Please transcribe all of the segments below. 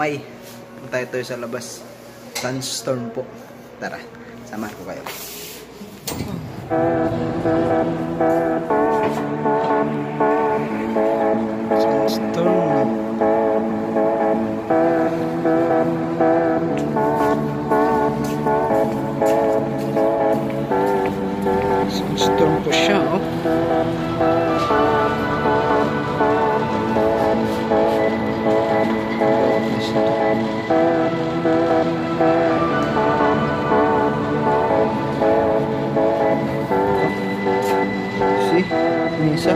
kamay. Punta tayo sa labas. Sunstorm po. Tara, samahan ko kayo. Sunstorm. Sunstorm po siya, oh. See? Ini isa.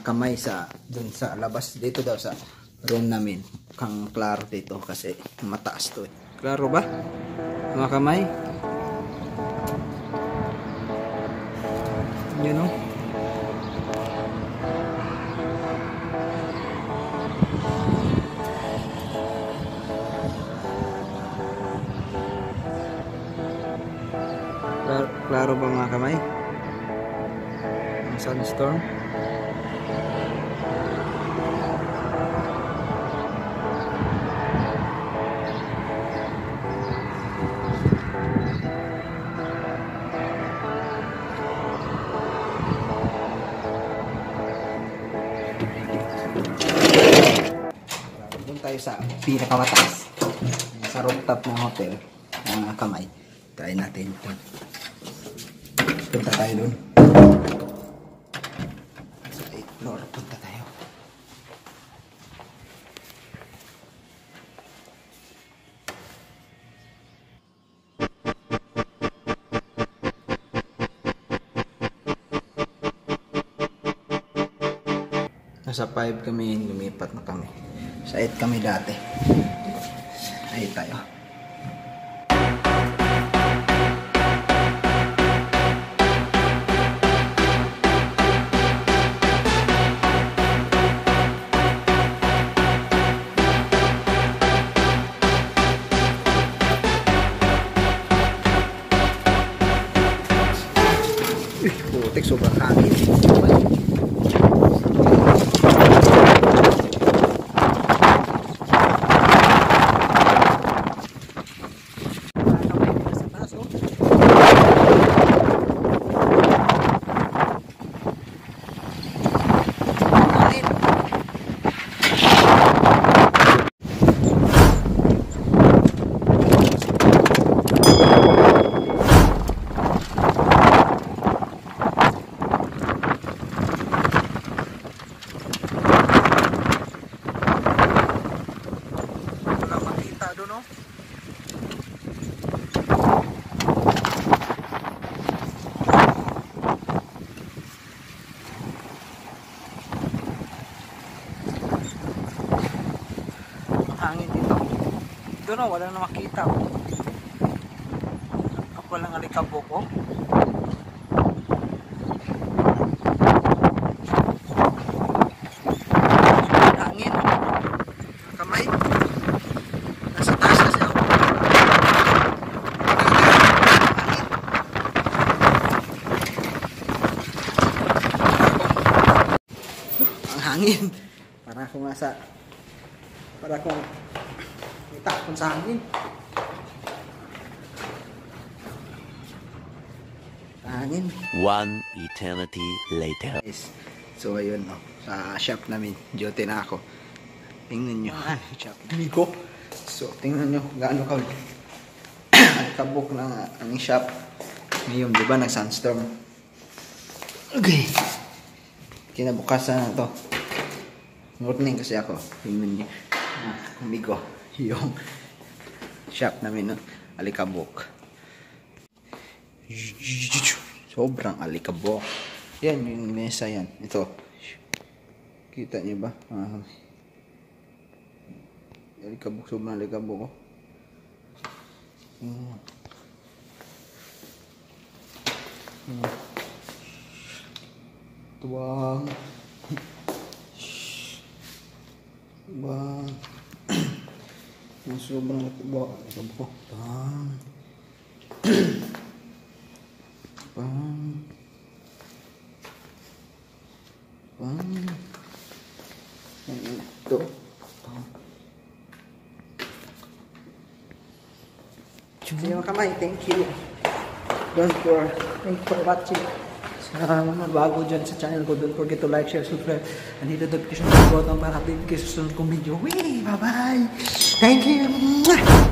Kamay sa dun sa labas dito daw sa room namin. Mukhang klaro dito kasi mataas to eh. Klaro ba? Mga kamay? Yun o. Klaro ba mga kamay? Ang sunstorm? Tayo sa pinakamataas sa rooftop ng hotel ng kamay. Try natin ito. Punta tayo dun sa 8th floor. Punta tayo. Nasa 5 kami, lumipat na kami. Sa 8 kami dati. Ay tayo. Putik, sobrang hangin. Hangin dito. Doon o, wala na makita. Ako lang alikabok ko. Hangin. Kamay. Nasa taas kasi ako. Ang hangin. Para ako nga sa para kung itakon sa hangin. Hangin. One eternity later. So ayun, no, sa shop namin, duty na ako. Tingnan nyo, shop ko. So tingnan nyo gaano ka kabuk ng ang shop ngayon, di ba, nag sunstorm. Okay. Kinabukasan na to. Morning kasi ako. Tingnan niyo. Amigo. Yung shop namin ng alikabok. Sobrang alikabok. Yan yung mesa yan. Ito. Kita niyo ba? Alikabok. Sobrang alikabok. Tuwang. Bang. Yung sobrang alikabok. Alikabok. Bang. Bang. Bang. Ito. Sige mga kamay, thank you. Thank you for watching. Sa mga bago dyan sa channel ko, don't forget to like, share, subscribe, and hit the notification button para update kayo sa susunod kong video. Bye-bye! Thank you!